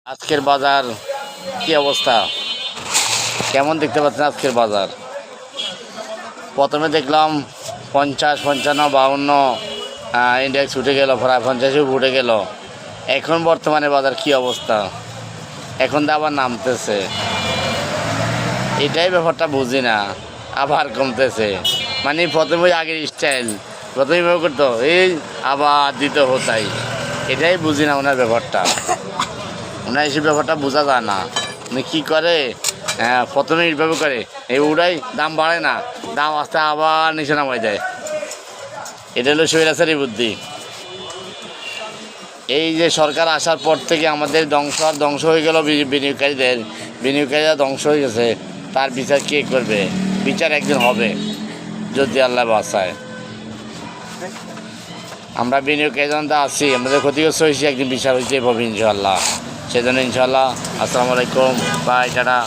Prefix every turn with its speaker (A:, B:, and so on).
A: আজকের বাজার কি অবস্থা, কেমন দেখতে পাচ্ছেন আজকের বাজার? প্রথমে দেখলাম 50, 55, 52 ইন্ডেক্স উঠে গেল, প্রায় 50 উঠে গেল। এখন বর্তমানে বাজার কি অবস্থা? এখন তো আবার নামতেছে। এটাই ব্যাপারটা বুঝি না, আবার কমতেছে। মানে প্রথমে আগের স্টাইল, প্রথমেই ব্যবহার করতো, এই আবার দিতে হতাই। এটাই বুঝি না ওনার ব্যাপারটা। ওনার এসব ব্যাপারটা বোঝা যায় না, উনি কী করে। প্রথমে এইভাবে করে, এই উড়াই দাম বাড়ে না, দাম আস্তে আবার নিচে নামাই দেয়। এটা হলো স্বৈরাচারী বুদ্ধি। এই যে সরকার আসার পর থেকে আমাদের ধ্বংস হয়ে গেল, বিনিয়োগকারীরা ধ্বংস হয়ে গেছে। তার বিচার কে করবে? বিচার একদিন হবে যদি আল্লাহ বাঁচায়। আমরা বিনিয়োগকারী জনতা আছি, আমাদের ক্ষতিগ্রস্ত হয়েছি, একদিন বিচার হইতে হবে ইনশাআল্লাহ। সেজন্য ইনশাআল্লাহ। আসসালামু আলাইকুম, বাই, টাটা।